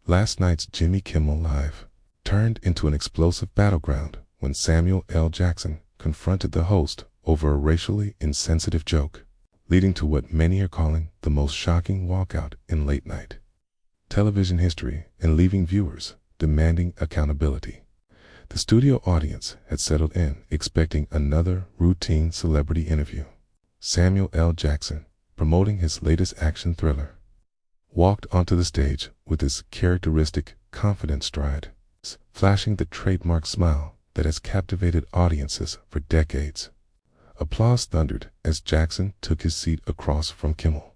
Last night's Jimmy Kimmel Live turned into an explosive battleground when Samuel L. Jackson confronted the host over a racially insensitive joke, leading to what many are calling the most shocking walkout in late-night television history and leaving viewers demanding accountability. The studio audience had settled in, expecting another routine celebrity interview. Samuel L. Jackson, promoting his latest action thriller, walked onto the stage with his characteristic confident stride, flashing the trademark smile that has captivated audiences for decades. Applause thundered as Jackson took his seat across from Kimmel,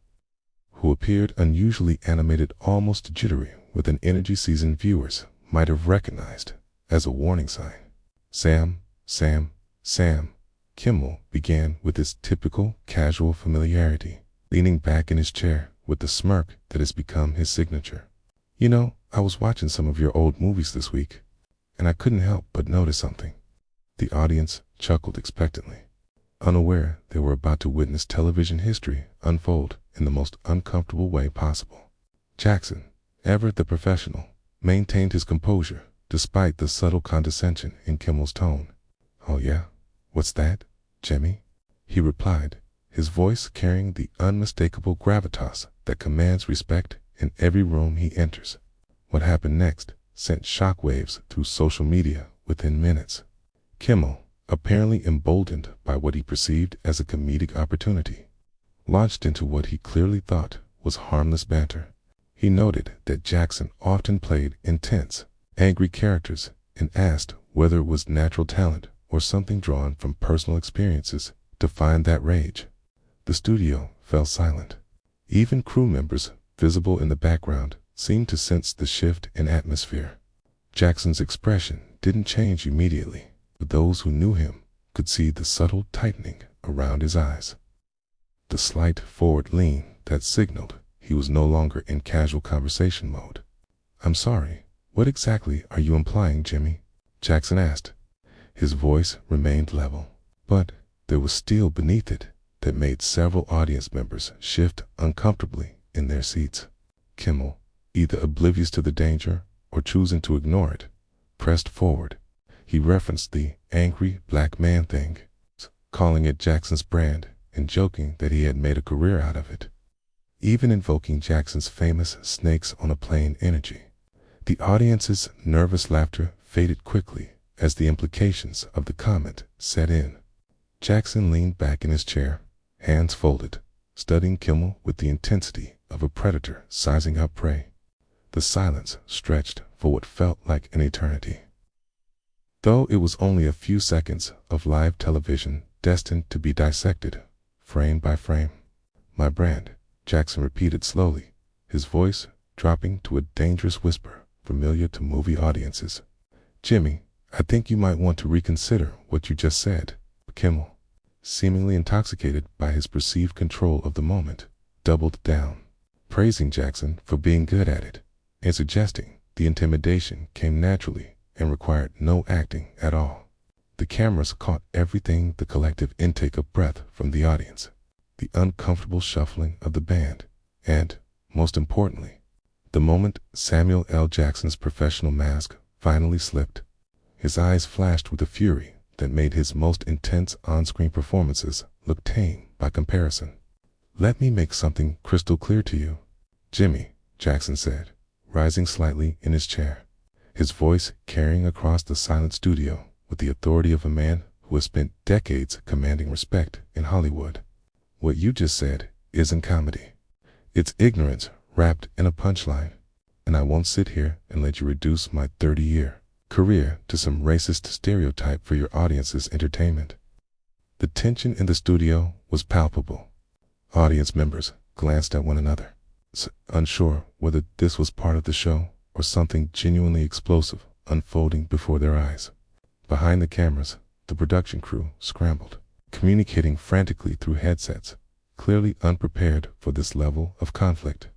who appeared unusually animated, almost jittery, with an energy seasoned viewers might have recognized as a warning sign. Sam, Kimmel began with his typical casual familiarity, leaning back in his chair with the smirk that has become his signature. You know, I was watching some of your old movies this week, and I couldn't help but notice something. The audience chuckled expectantly, unaware they were about to witness television history unfold in the most uncomfortable way possible. Jackson, ever the professional, maintained his composure despite the subtle condescension in Kimmel's tone. "Oh yeah? What's that, Jimmy?" he replied, his voice carrying the unmistakable gravitas that commands respect in every room he enters. What happened next sent shockwaves through social media within minutes. Kimmel, apparently emboldened by what he perceived as a comedic opportunity, launched into what he clearly thought was harmless banter. He noted that Jackson often played intense, angry characters and asked whether it was natural talent or something drawn from personal experiences to find that rage. The studio fell silent. Even crew members visible in the background seemed to sense the shift in atmosphere. Jackson's expression didn't change immediately, but those who knew him could see the subtle tightening around his eyes, the slight forward lean that signaled he was no longer in casual conversation mode. "I'm sorry, what exactly are you implying, Jimmy?" Jackson asked. His voice remained level, but there was steel beneath it that made several audience members shift uncomfortably in their seats. Kimmel, either oblivious to the danger or choosing to ignore it, pressed forward. He referenced the angry black man thing, calling it Jackson's brand and joking that he had made a career out of it, even invoking Jackson's famous snakes on a plane energy. The audience's nervous laughter faded quickly as the implications of the comment set in. Jackson leaned back in his chair, hands folded, studying Kimmel with the intensity of a predator sizing up prey. The silence stretched for what felt like an eternity, though it was only a few seconds of live television destined to be dissected, frame by frame. "My brand," Jackson repeated slowly, his voice dropping to a dangerous whisper familiar to movie audiences. "Jimmy, I think you might want to reconsider what you just said." Kimmel, seemingly intoxicated by his perceived control of the moment, doubled down, praising Jackson for being good at it, and suggesting the intimidation came naturally and required no acting at all. The cameras caught everything: the collective intake of breath from the audience, the uncomfortable shuffling of the band, and, most importantly, the moment Samuel L. Jackson's professional mask finally slipped. His eyes flashed with a fury that made his most intense on-screen performances look tame by comparison. "Let me make something crystal clear to you, Jimmy," Jackson said, rising slightly in his chair, his voice carrying across the silent studio with the authority of a man who has spent decades commanding respect in Hollywood. "What you just said isn't comedy. It's ignorance wrapped in a punchline, and I won't sit here and let you reduce my 30-year career to some racist stereotype for your audience's entertainment." The tension in the studio was palpable. Audience members glanced at one another, unsure whether this was part of the show or something genuinely explosive unfolding before their eyes. Behind the cameras, the production crew scrambled, communicating frantically through headsets, clearly unprepared for this level of conflict.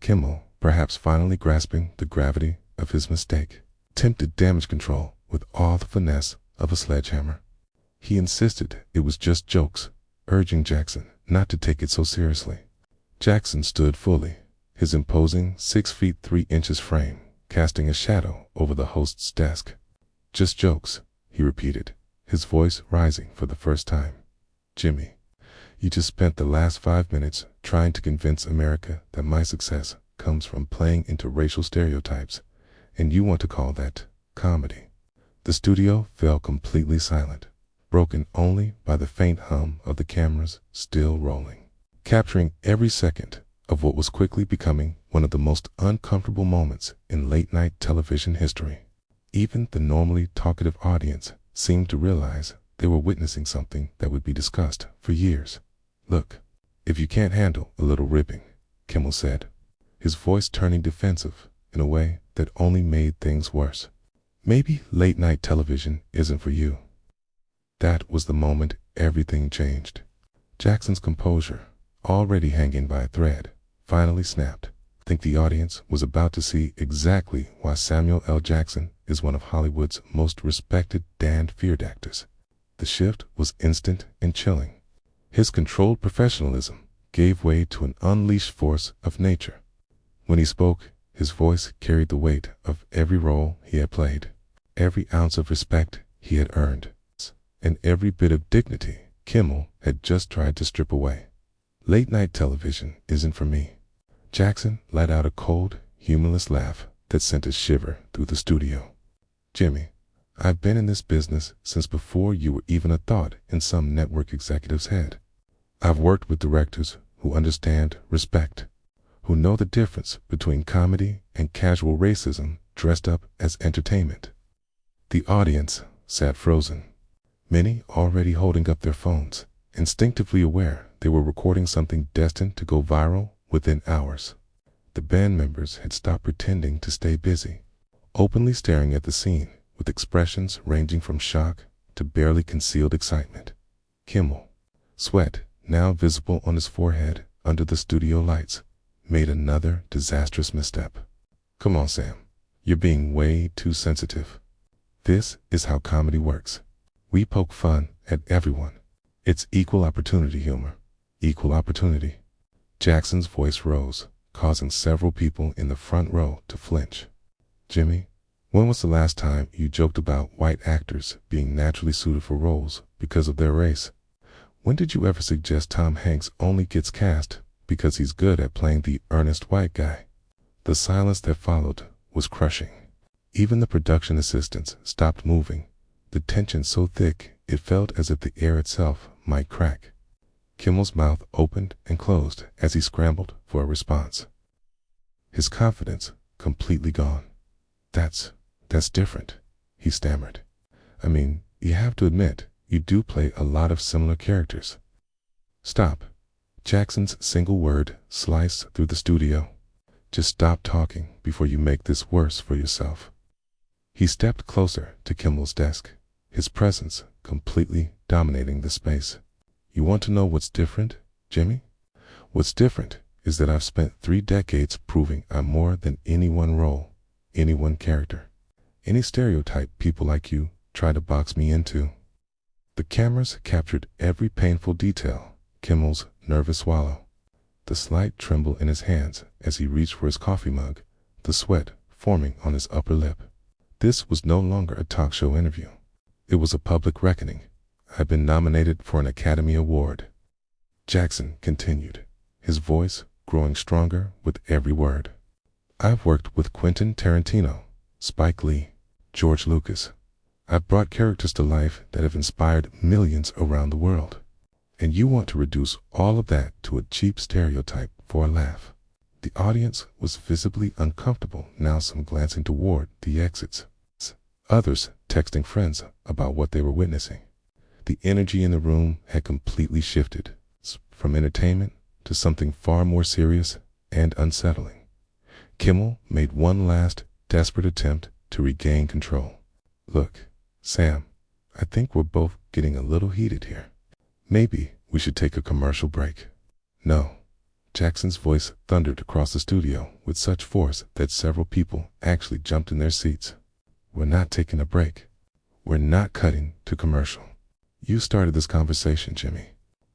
Kimmel, perhaps finally grasping the gravity of his mistake, attempted damage control with all the finesse of a sledgehammer. He insisted it was just jokes, urging Jackson not to take it so seriously. Jackson stood fully, his imposing 6 feet 3 inches frame casting a shadow over the host's desk. "Just jokes," he repeated, his voice rising for the first time. "Jimmy, you just spent the last 5 minutes trying to convince America that my success comes from playing into racial stereotypes, and you want to call that comedy." The studio fell completely silent, broken only by the faint hum of the cameras still rolling, capturing every second of what was quickly becoming one of the most uncomfortable moments in late-night television history. Even the normally talkative audience seemed to realize they were witnessing something that would be discussed for years. "Look, if you can't handle a little ribbing," Kimmel said, his voice turning defensive in a way that only made things worse, "maybe late-night television isn't for you." That was the moment everything changed. Jackson's composure, already hanging by a thread, finally snapped. I think the audience was about to see exactly why Samuel L. Jackson is one of Hollywood's most respected and feared actors. The shift was instant and chilling. His controlled professionalism gave way to an unleashed force of nature. When he spoke, his voice carried the weight of every role he had played, every ounce of respect he had earned, and every bit of dignity Kimmel had just tried to strip away. "Late-night television isn't for me." Jackson let out a cold, humorless laugh that sent a shiver through the studio. "Jimmy, I've been in this business since before you were even a thought in some network executive's head. I've worked with directors who understand respect, who know the difference between comedy and casual racism dressed up as entertainment." The audience sat frozen, many already holding up their phones, instinctively aware they were recording something destined to go viral within hours. The band members had stopped pretending to stay busy, openly staring at the scene with expressions ranging from shock to barely concealed excitement. Kimmel, sweat now visible on his forehead under the studio lights, made another disastrous misstep. "Come on, Sam. You're being way too sensitive. This is how comedy works. We poke fun at everyone. It's equal opportunity humor. Equal opportunity." Jackson's voice rose, causing several people in the front row to flinch. "Jimmy, when was the last time you joked about white actors being naturally suited for roles because of their race? When did you ever suggest Tom Hanks only gets cast because he's good at playing the earnest white guy?" The silence that followed was crushing. Even the production assistants stopped moving, the tension so thick it felt as if the air itself might crack. Kimmel's mouth opened and closed as he scrambled for a response, his confidence completely gone. That's different," he stammered. "I mean, you have to admit, you do play a lot of similar characters." "Stop." Jackson's single word sliced through the studio. "Just stop talking before you make this worse for yourself." He stepped closer to Kimmel's desk, his presence completely dominating the space. "You want to know what's different, Jimmy? What's different is that I've spent 3 decades proving I'm more than any one role, any one character, any stereotype people like you try to box me into." The cameras captured every painful detail: Kimmel's nervous swallow, the slight tremble in his hands as he reached for his coffee mug, the sweat forming on his upper lip. This was no longer a talk show interview. It was a public reckoning. "I've been nominated for an Academy Award," Jackson continued, his voice growing stronger with every word. "I've worked with Quentin Tarantino, Spike Lee, George Lucas. I've brought characters to life that have inspired millions around the world. And you want to reduce all of that to a cheap stereotype for a laugh." The audience was visibly uncomfortable, now some glancing toward the exits, others texting friends about what they were witnessing. The energy in the room had completely shifted, from entertainment to something far more serious and unsettling. Kimmel made one last, desperate attempt to regain control. "Look, Sam, I think we're both getting a little heated here. Maybe we should take a commercial break." "No." Jackson's voice thundered across the studio with such force that several people actually jumped in their seats. "We're not taking a break. We're not cutting to commercial. You started this conversation, Jimmy,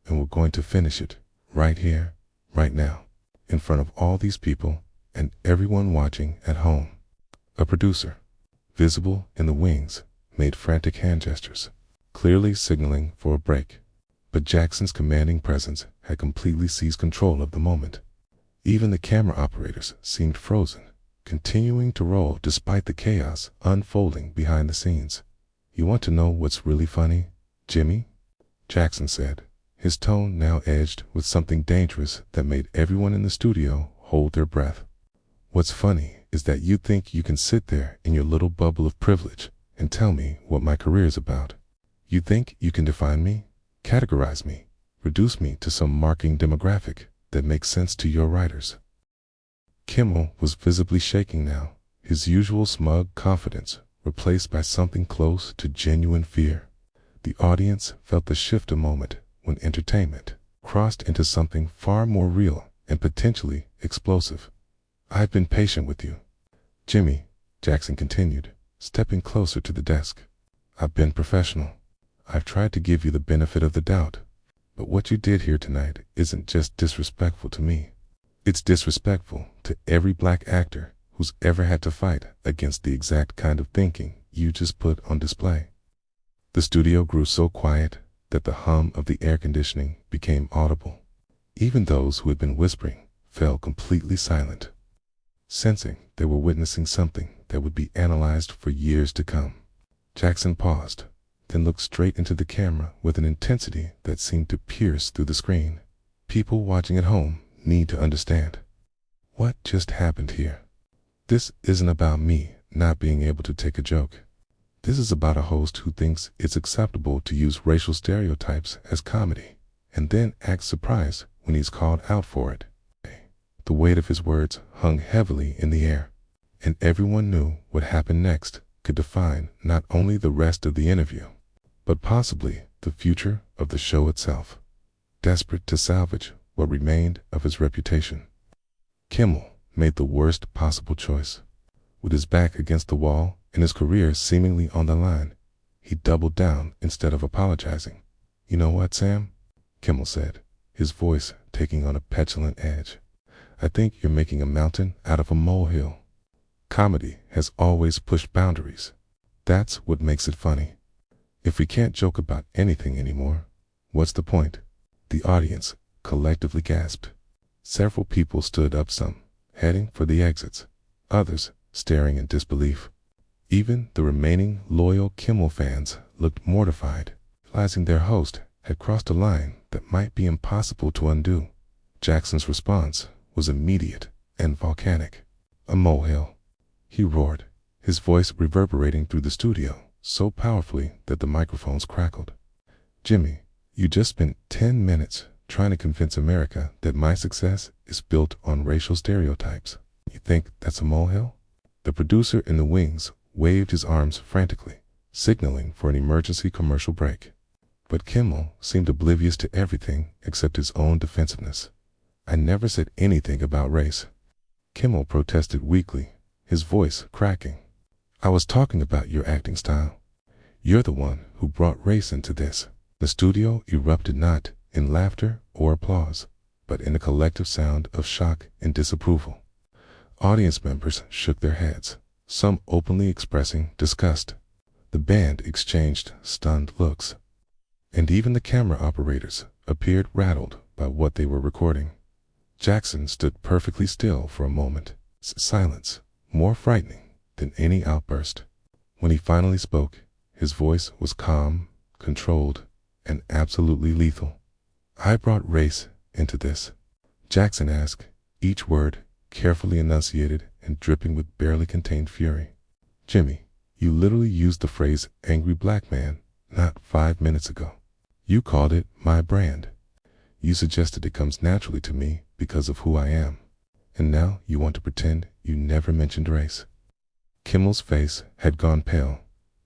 and we're going to finish it right here, right now, in front of all these people and everyone watching at home." A producer, visible in the wings, made frantic hand gestures, clearly signaling for a break. But Jackson's commanding presence had completely seized control of the moment. Even the camera operators seemed frozen, continuing to roll despite the chaos unfolding behind the scenes. "You want to know what's really funny, Jimmy?" Jackson said, his tone now edged with something dangerous that made everyone in the studio hold their breath. "What's funny is that you think you can sit there in your little bubble of privilege and tell me what my career is about. You think you can define me, categorize me, reduce me to some marking demographic that makes sense to your writers." Kimmel was visibly shaking now, his usual smug confidence replaced by something close to genuine fear. The audience felt the shift a moment when entertainment crossed into something far more real and potentially explosive. "I've been patient with you, Jimmy," Jackson continued, stepping closer to the desk. "I've been professional. I've tried to give you the benefit of the doubt. But what you did here tonight isn't just disrespectful to me. It's disrespectful to every black actor who's ever had to fight against the exact kind of thinking you just put on display." The studio grew so quiet that the hum of the air conditioning became audible. Even those who had been whispering fell completely silent, sensing they were witnessing something that would be analyzed for years to come. Jackson paused, then looked straight into the camera with an intensity that seemed to pierce through the screen. "People watching at home need to understand what just happened here. This isn't about me not being able to take a joke. This is about a host who thinks it's acceptable to use racial stereotypes as comedy and then acts surprised when he's called out for it." The weight of his words hung heavily in the air, and everyone knew what happened next could define not only the rest of the interview, but possibly the future of the show itself. Desperate to salvage what remained of his reputation, Kimmel made the worst possible choice. With his back against the wall and his career seemingly on the line, he doubled down instead of apologizing. "You know what, Sam?" Kimmel said, his voice taking on a petulant edge. "I think you're making a mountain out of a molehill. Comedy has always pushed boundaries. That's what makes it funny. If we can't joke about anything anymore, what's the point?" The audience collectively gasped. Several people stood up, some heading for the exits, others staring in disbelief. Even the remaining loyal Kimmel fans looked mortified, realizing their host had crossed a line that might be impossible to undo. Jackson's response was immediate and volcanic. "A molehill," he roared, his voice reverberating through the studio so powerfully that the microphones crackled. "Jimmy, you just spent 10 minutes trying to convince America that my success is built on racial stereotypes. You think that's a molehill?" The producer in the wings waved his arms frantically, signaling for an emergency commercial break. But Kimmel seemed oblivious to everything except his own defensiveness. "I never said anything about race," Kimmel protested weakly, his voice cracking. "I was talking about your acting style. You're the one who brought race into this." The studio erupted not in laughter or applause, but in a collective sound of shock and disapproval. Audience members shook their heads, some openly expressing disgust. The band exchanged stunned looks, and even the camera operators appeared rattled by what they were recording. Jackson stood perfectly still for a moment, silence more frightening than any outburst. When he finally spoke, his voice was calm, controlled, and absolutely lethal. "I brought race into this," Jackson asked, each word carefully enunciated and dripping with barely contained fury. "Jimmy, you literally used the phrase angry black man not 5 minutes ago. You called it my brand. You suggested it comes naturally to me because of who I am. And now you want to pretend you never mentioned race." Kimmel's face had gone pale,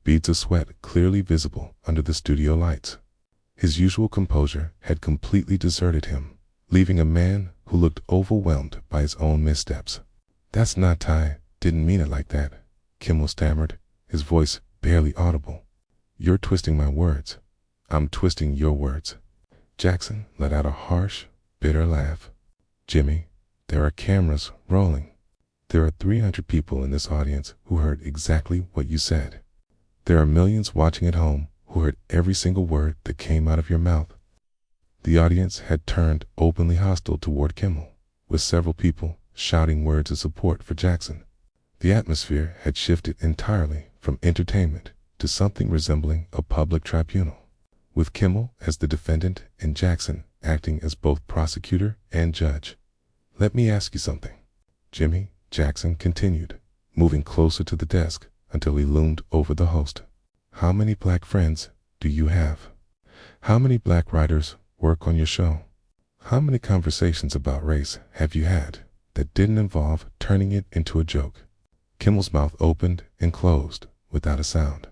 beads of sweat clearly visible under the studio lights. His usual composure had completely deserted him, leaving a man who looked overwhelmed by his own missteps. "That's not Ty, didn't mean it like that," Kimmel stammered, his voice barely audible. "You're twisting my words. I'm twisting your words." Jackson let out a harsh, bitter laugh. "Jimmy, there are cameras rolling. There are 300 people in this audience who heard exactly what you said. There are millions watching at home who heard every single word that came out of your mouth. The audience had turned openly hostile toward Kimmel, with several people shouting words of support for Jackson. The atmosphere had shifted entirely from entertainment to something resembling a public tribunal, with Kimmel as the defendant and Jackson acting as both prosecutor and judge. "Let me ask you something, Jimmy," Jackson continued, moving closer to the desk until he loomed over the host. "How many black friends do you have? How many black writers work on your show? How many conversations about race have you had that didn't involve turning it into a joke?" Kimmel's mouth opened and closed without a sound.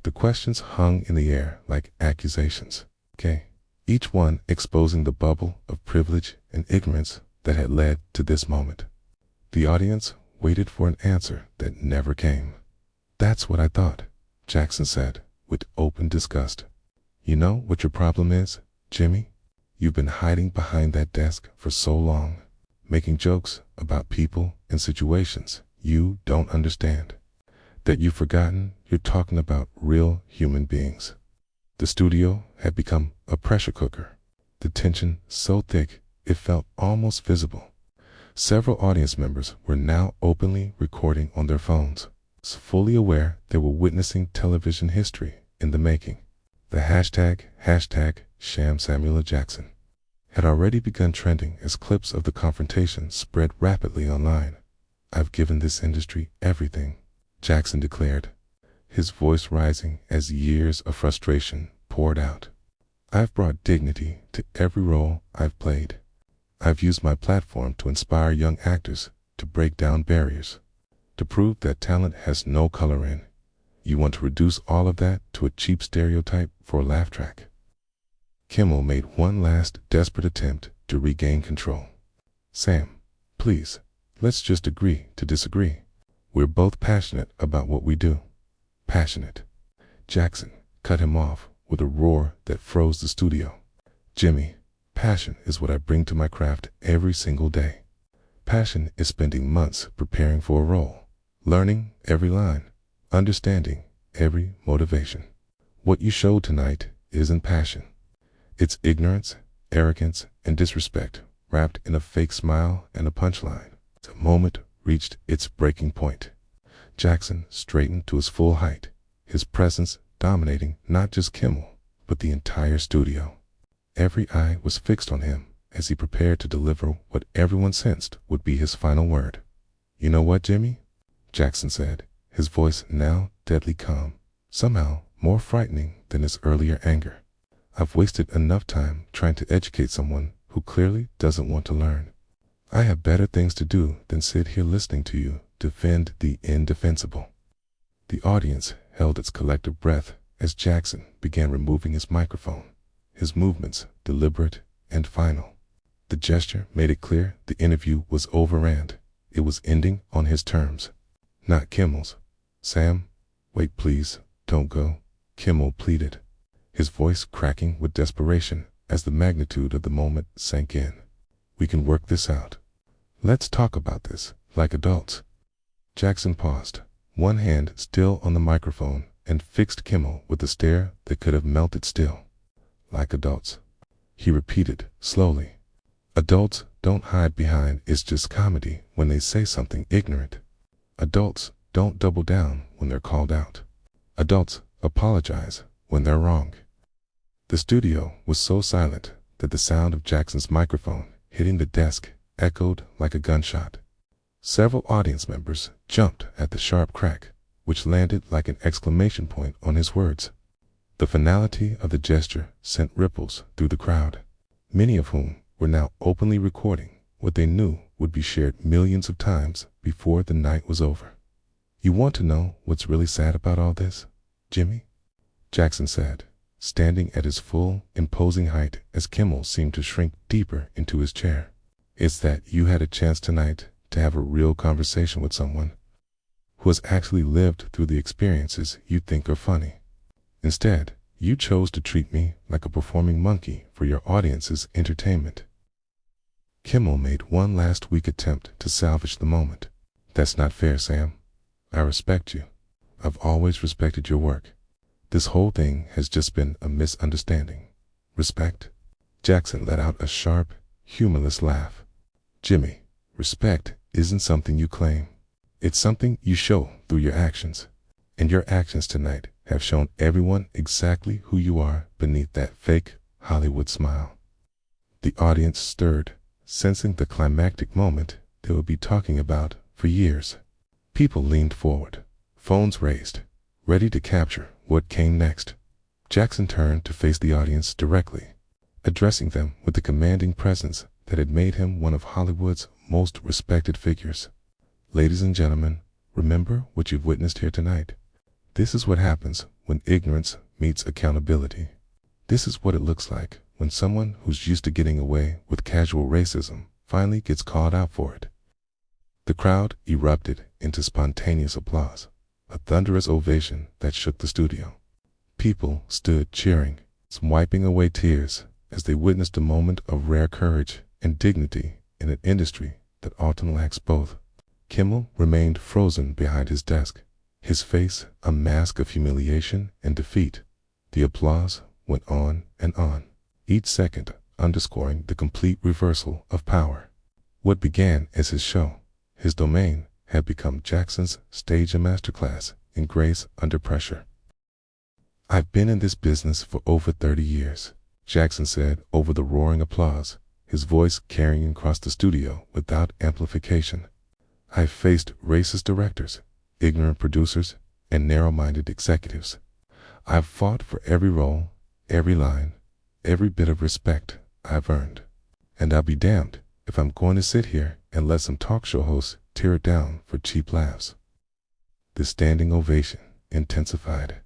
The questions hung in the air like accusations, each one exposing the bubble of privilege and ignorance that had led to this moment. The audience waited for an answer that never came. "That's what I thought," Jackson said with open disgust. "You know what your problem is, Jimmy? You've been hiding behind that desk for so long, making jokes about people and situations you don't understand, that you've forgotten you're talking about real human beings." The studio had become a pressure cooker, the tension so thick it felt almost visible. Several audience members were now openly recording on their phones, fully aware they were witnessing television history in the making. The hashtag #ShamSamuelJackson had already begun trending as clips of the confrontation spread rapidly online. "I've given this industry everything," Jackson declared, his voice rising as years of frustration poured out. "I've brought dignity to every role I've played. I've used my platform to inspire young actors to break down barriers, to prove that talent has no color in. You want to reduce all of that to a cheap stereotype for a laugh track?" Kimmel made one last desperate attempt to regain control. "Sam, please, let's just agree to disagree. We're both passionate about what we do." "Passionate?" Jackson cut him off with a roar that froze the studio. "Jimmy, passion is what I bring to my craft every single day. Passion is spending months preparing for a role, learning every line, understanding every motivation. What you showed tonight isn't passion. It's ignorance, arrogance, and disrespect wrapped in a fake smile and a punchline." The moment reached its breaking point. Jackson straightened to his full height, his presence dominating not just Kimmel, but the entire studio. Every eye was fixed on him as he prepared to deliver what everyone sensed would be his final word. "You know what, Jimmy?" Jackson said, his voice now deadly calm, somehow more frightening than his earlier anger. "I've wasted enough time trying to educate someone who clearly doesn't want to learn. I have better things to do than sit here listening to you defend the indefensible." The audience held its collective breath as Jackson began removing his microphone, his movements deliberate and final. The gesture made it clear the interview was over and it was ending on his terms, not Kimmel's. "Sam, wait please, don't go," Kimmel pleaded, his voice cracking with desperation as the magnitude of the moment sank in. "We can work this out. Let's talk about this like adults." Jackson paused, one hand still on the microphone, and fixed Kimmel with a stare that could have melted steel. "Like adults," he repeated slowly. "Adults don't hide behind 'it's just comedy' when they say something ignorant. Adults don't double down when they're called out. Adults apologize when they're wrong." The studio was so silent that the sound of Jackson's microphone hitting the desk echoed like a gunshot. Several audience members jumped at the sharp crack, which landed like an exclamation point on his words. The finality of the gesture sent ripples through the crowd, many of whom were now openly recording what they knew would be shared millions of times before the night was over. "You want to know what's really sad about all this, Jimmy?" Jackson said, standing at his full, imposing height as Kimmel seemed to shrink deeper into his chair. "It's that you had a chance tonight to have a real conversation with someone who has actually lived through the experiences you think are funny. Instead, you chose to treat me like a performing monkey for your audience's entertainment." Kimmel made one last weak attempt to salvage the moment. That's not fair, Sam. I respect you. I've always respected your work. This whole thing has just been a misunderstanding. Respect? Jackson let out a sharp, humorless laugh. Jimmy, respect isn't something you claim. It's something you show through your actions. And your actions tonight have shown everyone exactly who you are beneath that fake Hollywood smile. The audience stirred, sensing the climactic moment they would be talking about for years. People leaned forward, phones raised, ready to capture what came next. Jackson turned to face the audience directly, addressing them with the commanding presence that had made him one of Hollywood's most respected figures. Ladies and gentlemen, remember what you've witnessed here tonight. This is what happens when ignorance meets accountability. This is what it looks like when someone who's used to getting away with casual racism finally gets called out for it. The crowd erupted into spontaneous applause, a thunderous ovation that shook the studio. People stood cheering, wiping away tears as they witnessed a moment of rare courage and dignity in an industry that often lacks both. Kimmel remained frozen behind his desk, his face a mask of humiliation and defeat. The applause went on and on, each second underscoring the complete reversal of power. What began as his show, his domain, had become Jackson's stage and masterclass in grace under pressure. I've been in this business for over 30 years, Jackson said over the roaring applause, his voice carrying across the studio without amplification. I've faced racist directors, ignorant producers, and narrow-minded executives. I've fought for every role, every line, every bit of respect I've earned. And I'll be damned if I'm going to sit here and let some talk show hosts tear it down for cheap laughs. The standing ovation intensified.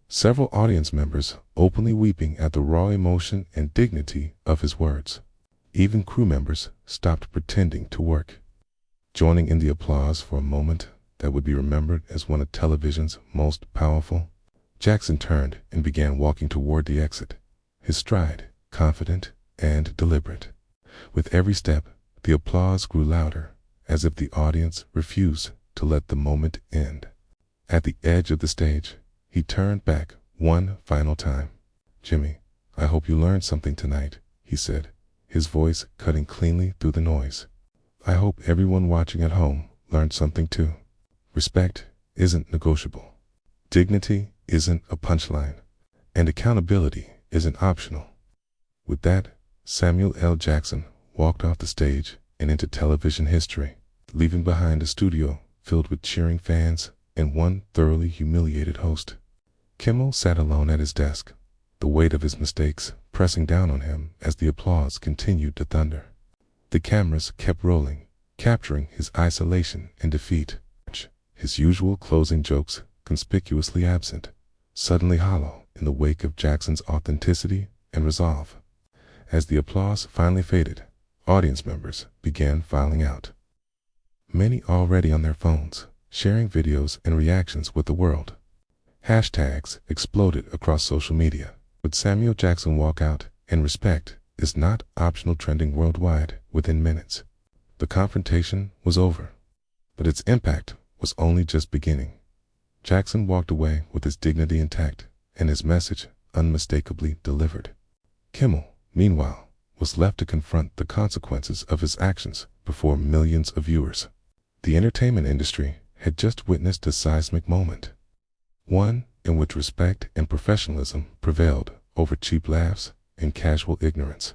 Several audience members openly weeping at the raw emotion and dignity of his words. Even crew members stopped pretending to work, joining in the applause for a moment that would be remembered as one of television's most powerful. Jackson turned and began walking toward the exit, his stride confident and deliberate. With every step, the applause grew louder, as if the audience refused to let the moment end. At the edge of the stage, he turned back one final time. Jimmy, I hope you learned something tonight, he said, his voice cutting cleanly through the noise. I hope everyone watching at home learned something too. Respect isn't negotiable. Dignity isn't a punchline. And accountability isn't optional. With that, Samuel L. Jackson walked off the stage and into television history, leaving behind a studio filled with cheering fans and one thoroughly humiliated host. Kimmel sat alone at his desk, the weight of his mistakes pressing down on him as the applause continued to thunder. The cameras kept rolling, capturing his isolation and defeat, his usual closing jokes conspicuously absent, suddenly hollow in the wake of Jackson's authenticity and resolve. As the applause finally faded, audience members began filing out. Many already on their phones, sharing videos and reactions with the world. Hashtags exploded across social media. Would Samuel Jackson walk out, and respect is not optional trending worldwide within minutes. The confrontation was over, but its impact was only just beginning. Jackson walked away with his dignity intact and his message unmistakably delivered. Kimmel, meanwhile, was left to confront the consequences of his actions before millions of viewers. The entertainment industry had just witnessed a seismic moment, one in which respect and professionalism prevailed over cheap laughs and casual ignorance.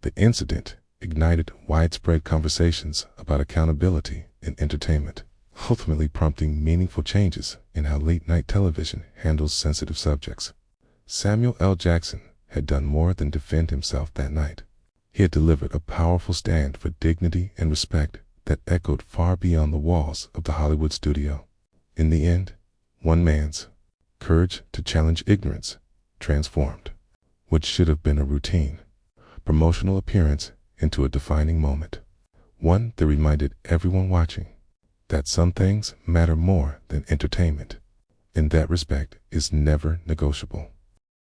The incident ignited widespread conversations about accountability in entertainment, ultimately prompting meaningful changes in how late-night television handles sensitive subjects. Samuel L. Jackson had done more than defend himself that night. He had delivered a powerful stand for dignity and respect that echoed far beyond the walls of the Hollywood studio. In the end, one man's courage to challenge ignorance transformed what should have been a routine promotional appearance into a defining moment, one that reminded everyone watching that some things matter more than entertainment, and that respect is never negotiable.